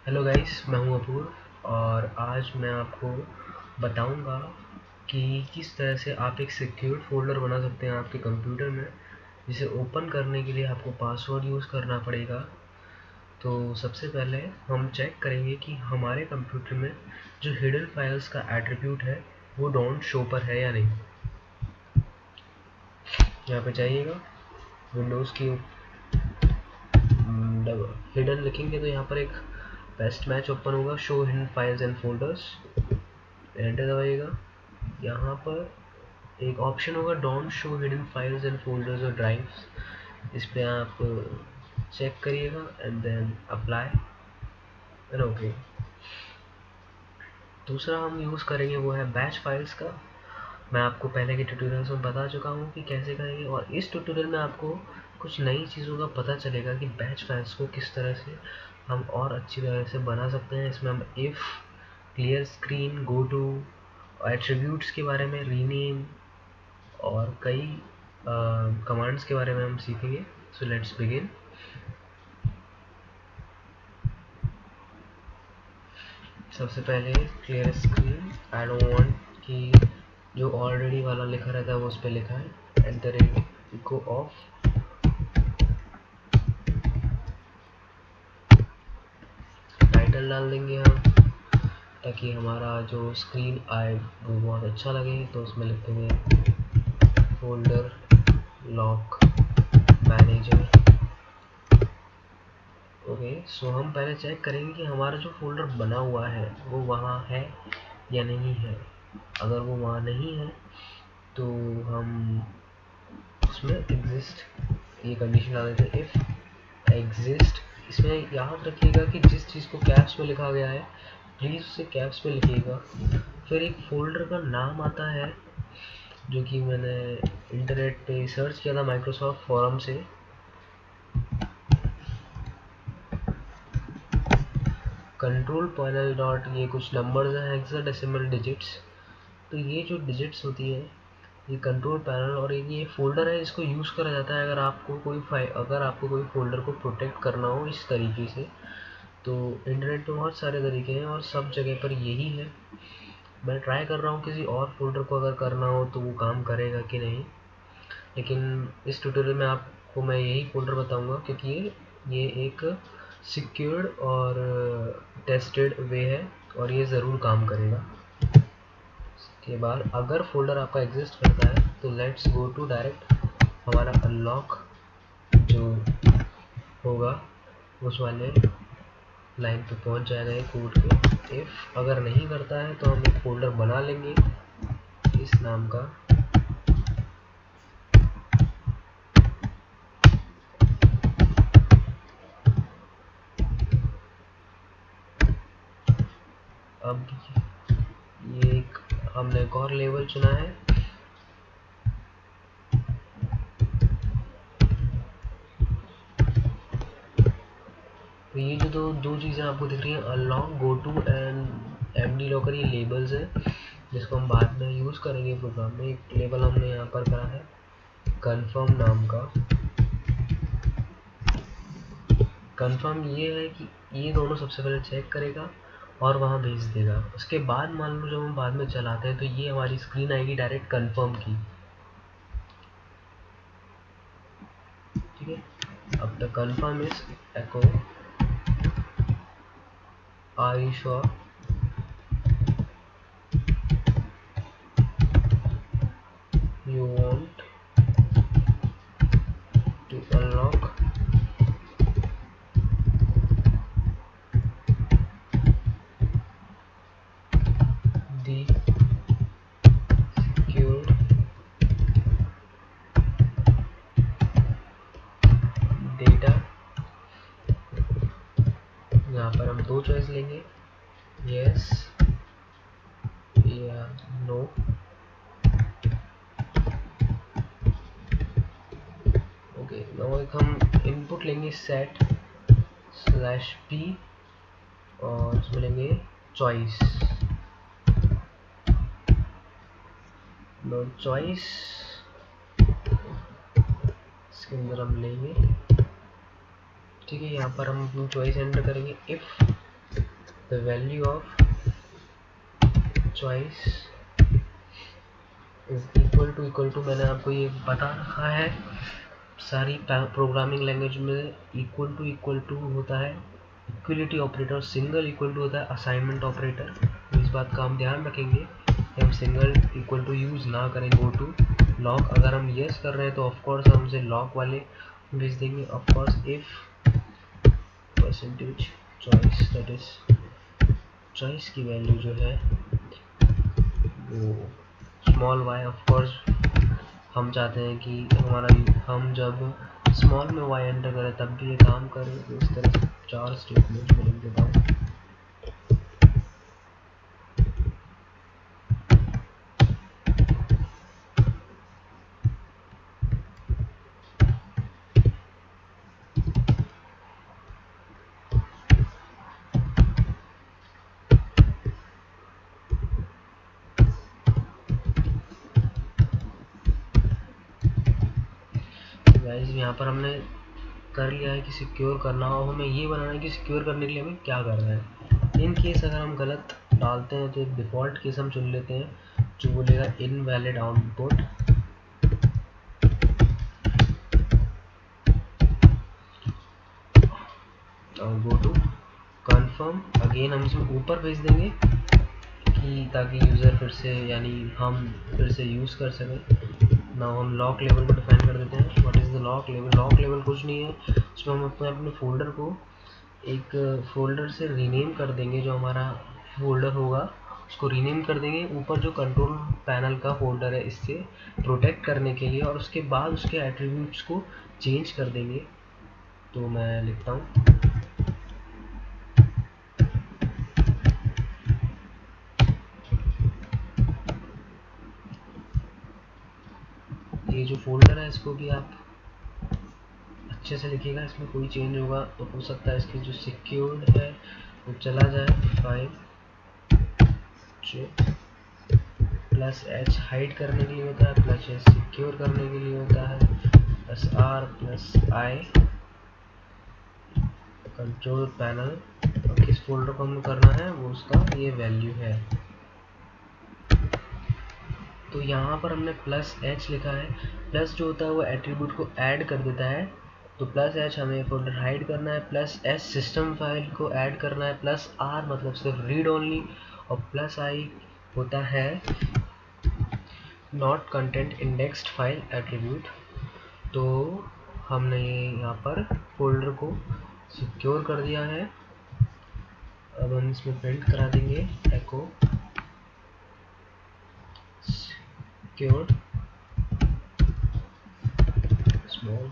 Hello guys, मैं हूं अपूर्व और आज मैं आपको बताऊंगा कि किस तरह से आप एक सिक्योर्ड फोल्डर बना सकते हैं आपके कंप्यूटर में, जिसे ओपन करने के लिए आपको पासवर्ड यूज़ करना पड़ेगा। तो सबसे पहले हम चेक करेंगे कि हमारे कंप्यूटर में जो हिडन फाइल्स का एट्रीब्यूट है वो डोंट शो पर है या नहीं। यहाँ पे जाइएगा, विंडोज़ की हिडन लिखेंगे तो यहाँ पर एक बेस्ट मैच ओपन होगा, show hidden files and folders. Enter दबाइएगा। यहाँ पर एक ऑप्शन होगा don't show hidden files and folders और ड्राइव्स, इस पे आप चेक करिएगा and then apply and okay. दूसरा हम यूज़ करेंगे वो है बैच फाइल्स का। मैं आपको पहले के ट्यूटोरियल्स में बता चुका हूँ कि कैसे करेंगे, और इस ट्यूटोरियल में आपको कुछ नई चीज़ों का पता चलेगा कि बैच फाइल्स को किस तरह से हम और अच्छी तरह से बना सकते हैं। इसमें हम if, clear screen, go to, attributes के बारे में, रीनेम और कई कमांड्स के बारे में हम सीखेंगे। So let's begin. सबसे पहले clear screen, I don't want कि जो ऑलरेडी वाला लिखा रहता है वो उस पर लिखा है। एंटर इको ऑफ, टाइटल डाल देंगे हम ताकि हमारा जो स्क्रीन आए वो बहुत अच्छा लगे। तो उसमें लिख देंगे फोल्डर लॉक मैनेजर। ओके, सो हम पहले चेक करेंगे कि हमारा जो फोल्डर बना हुआ है वो वहाँ है या नहीं है। अगर वो वहाँ नहीं है तो हम उसमें एग्जिस्ट ये कंडीशन डाल देते हैं, इफ एग्जिस्ट। इसमें याद रखिएगा कि जिस चीज़ को कैप्स में लिखा गया है प्लीज़ उसे कैप्स में लिखिएगा। फिर एक फोल्डर का नाम आता है जो कि मैंने इंटरनेट पे सर्च किया था माइक्रोसॉफ्ट फोरम से। कंट्रोल पैनल डॉट, ये कुछ नंबर्स हैं, हेक्साडेसिमल डिजिट्स। तो ये जो डिजिट्स होती है ये कंट्रोल पैनल, और ये फोल्डर है इसको यूज़ करा जाता है अगर आपको कोई फोल्डर को प्रोटेक्ट करना हो इस तरीके से। तो इंटरनेट पे बहुत सारे तरीके हैं और सब जगह पर यही है। मैं ट्राई कर रहा हूँ किसी और फोल्डर को अगर करना हो तो वो काम करेगा कि नहीं, लेकिन इस ट्यूटोरियल में आपको मैं यही फोल्डर बताऊंगा क्योंकि ये एक सिक्योर्ड और टेस्टेड वे है और ये ज़रूर काम करेगा। के बाद अगर फोल्डर आपका एग्जिस्ट करता है तो लेट्स गो टू डायरेक्ट हमारा अनलॉक जो होगा उस वाले लाइन पे पहुंच जाएगा ये कोड के। इफ़ अगर नहीं करता है तो हम एक फोल्डर बना लेंगे इस नाम का, अब ये एक हमने एक और लेवल चुना है। तो ये जो दो चीज़ें आपको दिख रही हैं, unlock, go to and MD locker, ये लेबल्स हैं जिसको हम बाद में यूज़ करेंगे प्रोग्राम में। एक लेबल हमने यहाँ पर करा है कन्फर्म नाम का। कन्फर्म ये है कि ये दोनों सबसे पहले चेक करेगा और वहाँ भेज देगा। उसके बाद मान लो जब हम बाद में चलाते हैं तो ये हमारी स्क्रीन आएगी डायरेक्ट कन्फर्म की। ठीक है, अब the confirm is echo are you sure, you want to unlock the secured data। यहाँ पर हम दो चॉइस लेंगे, यस या नो। ओके, नाउ एक हम इनपुट लेंगे सेट स्लैश पी और उसमें लेंगे चॉइस। नो चॉइस इसके अंदर हम लेंगे, ठीक है। यहाँ पर हम अपनी चॉइस एंटर करेंगे if the value of choice is equal to मैंने आपको ये बता रखा है सारी प्रोग्रामिंग लैंग्वेज में। इक्वल टू होता है equality operator, single equal to होता है असाइनमेंट ऑपरेटर। तो इस बात का हम ध्यान रखेंगे कि हम सिंगल इक्वल टू यूज़ ना करें। गो टू लॉक, अगर हम यस कर रहे हैं तो ऑफकोर्स हम उसे लॉक वाले भेज देंगे। Of course if percentage choice, that is choice की वैल्यू जो है वो स्मॉल वाई। ऑफकोर्स हम चाहते हैं कि हम जब स्मॉल में वाई एंटर करें तब भी ये काम करे। तो इस तरह से 4 स्टेटमेंट में लिख देता हूँ। गाइस यहाँ पर हमने कर लिया है कि सिक्योर करना हो, हमें ये बनाना है कि सिक्योर करने के लिए हमें क्या करना है। इन केस अगर हम गलत डालते हैं तो एक डिफ़ॉल्ट केस हम चुन लेते हैं जो बोलेगा इनवैलिड आउटपुट। और गो टू कन्फर्म, अगेन हम इसमें ऊपर भेज देंगे कि ताकि यूज़र फिर से यानी हम फिर से यूज़ कर सकें। ना हम लॉक लेवल को डिफाइन कर देते हैं। What is the lock level? Lock level कुछ नहीं है, उसमें हम अपने फोल्डर को एक फोल्डर से रीनेम कर देंगे। जो हमारा फोल्डर होगा उसको रीनेम कर देंगे ऊपर जो कंट्रोल पैनल का फोल्डर है इससे प्रोटेक्ट करने के लिए, और उसके बाद उसके एट्रीब्यूट्स को चेंज कर देंगे। तो मैं लिखता हूँ ये जो फोल्डर है इसको भी आप अच्छे से लिखिएगा, इसमें कोई चेंज होगा तो हो सकता है इसकी जो सिक्योर्ड है वो चला जाए। फाइल प्लस एच हाइड करने के लिए होता है, प्लस एच सिक्योर करने के लिए होता है, plus R plus I control panel. और किस फोल्डर को हमें करना है वो उसका ये वैल्यू है। तो यहाँ पर हमने प्लस एच लिखा है। प्लस जो होता है वो एट्रीब्यूट को ऐड कर देता है, तो प्लस एच हमें फोल्डर हाइड करना है, प्लस एस सिस्टम फाइल को ऐड करना है, प्लस आर मतलब सिर्फ रीड ओनली, और प्लस आई होता है not content indexed file attribute. तो हमने यहाँ पर फोल्डर को सिक्योर कर दिया है। अब हम इसमें प्रिंट करा देंगे एको सिक्योर्ड स्मॉल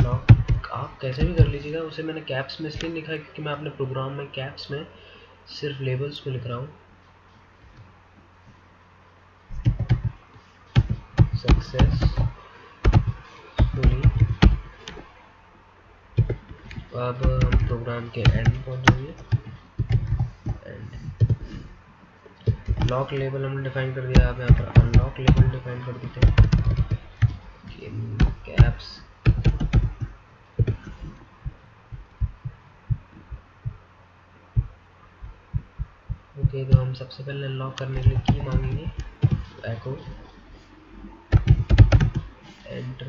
लॉक। आप कैसे भी कर लीजिएगा, उसे मैंने कैप्स में इसलिए लिखा है क्योंकि मैं अपने प्रोग्राम में कैप्स में सिर्फ लेबल्स को लिख रहा हूँ। सक्सेसफुली। अब हम प्रोग्राम के एंड पहुँचेंगे। लॉक लेवल हमने डिफाइन कर दिया। अब यहाँ पर अनलॉक लेवल डिफाइन कर देते हैं कैप्स। ओके, तो हम सबसे पहले अनलॉक करने के लिए की मांगेंगे, echo enter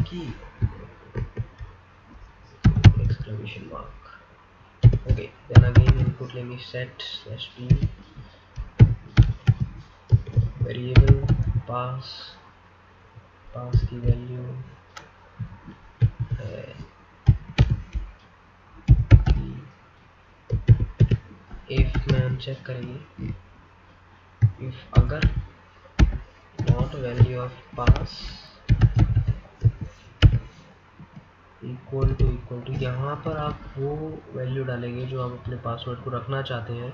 key exclamation mark. Okay, then again input लेंगे set/p वेरिएबल पास की वैल्यू है इफ में हम चेक करेंगे इफ अगर not value of pass equal to यहाँ पर आप वो वैल्यू डालेंगे जो आप अपने पासवर्ड को रखना चाहते हैं।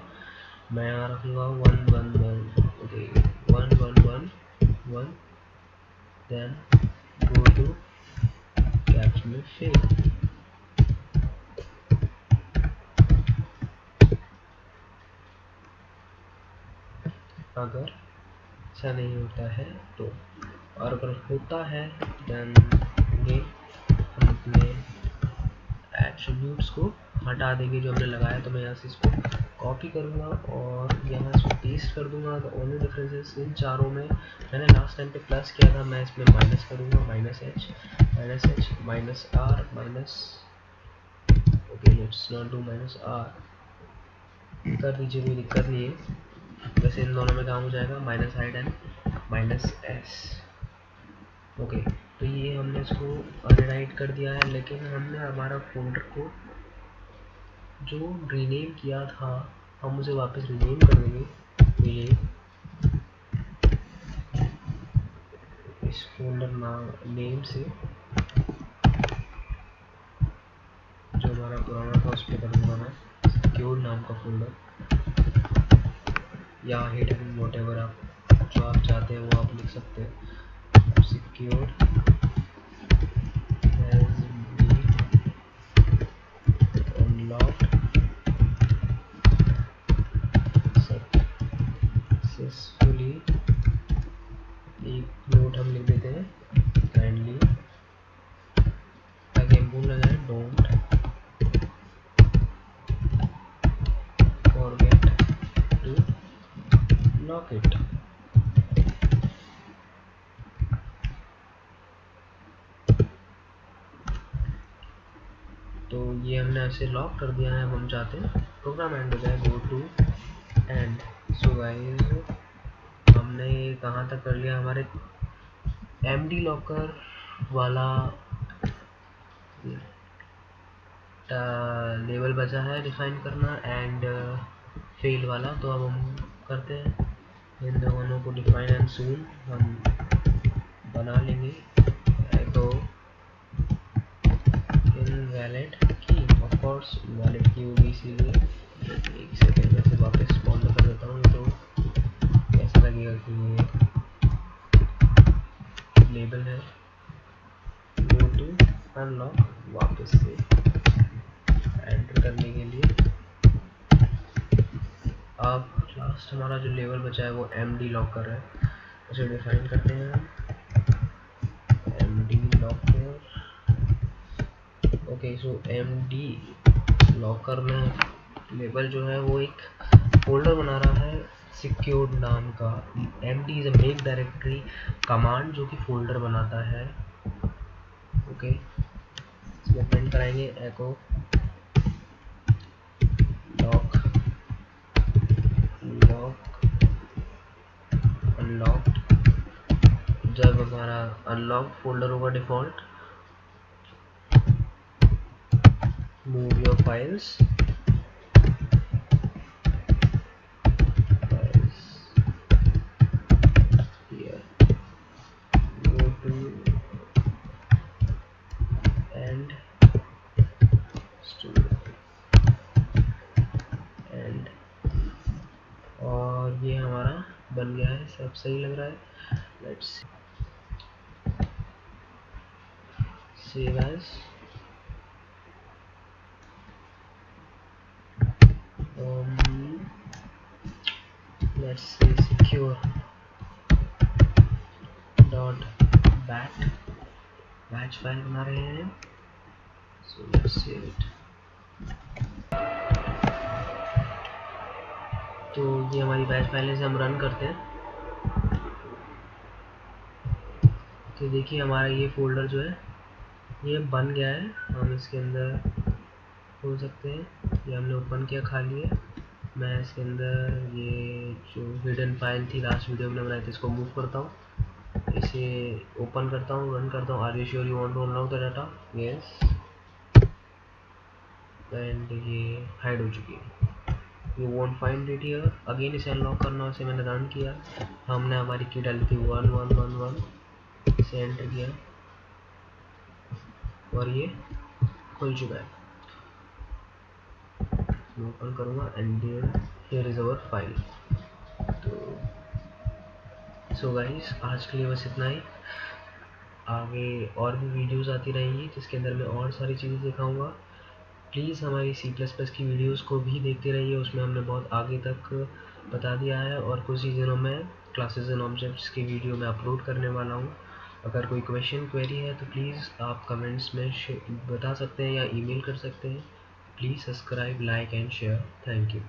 मैं यहाँ रखूँगा 111। Okay, 1111 then go to caps में फिल। अगर ऐसा नहीं होता है तो, और अगर होता है देन अपने एट्रीब्यूट्स को हटा देंगे जो हमने लगाया। तो मैं यहाँ से इसको कॉपी करूँगा और यहाँ इसको पेस्ट कर दूँगा। तो ओनली डिफरेंसेस इन चारों में, मैंने लास्ट टाइम पे प्लस किया था, मैं इसमें माइनस करूँगा, -h -r minus, okay let's not do -r, कर दीजिए, कोई दिक्कत नहीं है। वैसे इन दोनों में काम हो जाएगा, -i एंड -s। ओके, तो ये हमने इसको अनराइट कर दिया है, लेकिन हमने हमारा फोल्डर को जो रीनेम किया था हम उसे वापस रीनेम कर देंगे। तो ये इस फोल्डर नेम से जो हमारा पुराना था उस पर कर दूंगा मैं सिक्योर नाम का फोल्डर, या हिडन वॉटएवर आप जो आप चाहते हैं वो आप लिख सकते हैं। Secure has been unlocked successfully, एक नोट हम लिख देते हैं काइंडली, ताकि हम भूल ना जाए, don't forget to lock it. तो ये हमने ऐसे लॉक कर दिया है। अब हम चाहते हैं प्रोग्राम एंड हो जाए, go to end. So guys, हमने कहाँ तक कर लिया, हमारे एमडी लॉकर वाला लेवल बचा है डिफाइन करना, एंड फेल वाला। तो अब हम करते हैं इन दोनों को डिफाइन, एंड सून हम बना लेंगे। तो इनवैलिड की, ऑफ कोर्स इनवैलिड की होगी, इसीलिए एक सेकेंड में से वापस बंद कर देता हूँ। तो कैसा लगेगा कि ये लेबल है, गो टू अनलॉक, वापस से एंटर करने के लिए। अब लास्ट हमारा जो लेवल बचा है वो एमडी लॉकर है, उसे डिफाइन करते हैं हम, एमडी लॉकर। ओके, सो एमडी लॉकर में लेबल जो है वो एक फोल्डर बना रहा है सिक्योर्ड नाम का। MD is a make directory command जो कि फोल्डर बनाता है। ओके, इसमें प्रिंट कराएंगे एको लॉक अनलॉक्ड। जब हमारा अनलॉक फोल्डर होगा default, move your files here, go to and studio and, और ये हमारा बन गया है, सब सही लग रहा है। Let's save as, let's say secure dot batch file बना रहे हैं। so let's save it। तो ये हमारी बैच फाइल से हम रन करते हैं। तो देखिए हमारा ये फोल्डर जो है ये बन गया है, हम इसके अंदर हो सकते हैं। ये हमने ओपन किया खाली है। मैं इसके अंदर ये जो हिडन फाइल थी लास्ट वीडियो में बनाई थी इसको मूव करता हूँ, इसे ओपन करता हूँ, रन करता हूँ। Are you sure you want to unlock the data? Yes, and ये हाइड हो चुकी है, you won't find it here. Again इसे अनलॉक करना, इसे मैंने रन किया, हमने हमारी की डाली थी 1111, इसे एंटर किया और ये खुल चुका है। ओपन करूँगा and here is our file. तो सो गाइस, आज के लिए बस इतना ही। आगे और भी वीडियोस आती रहेंगी जिसके अंदर मैं और सारी चीज़ें दिखाऊंगा। प्लीज़ हमारी C++ की वीडियोस को भी देखते रहिए, उसमें हमने बहुत आगे तक बता दिया है, और कुछ ही दिनों में क्लासेस एंड ऑब्जेक्ट्स की वीडियो मैं अपलोड करने वाला हूँ। अगर कोई क्वेश्चन क्वेरी है तो प्लीज़ आप कमेंट्स में बता सकते हैं या ईमेल कर सकते हैं। Please subscribe, like and share. Thank you.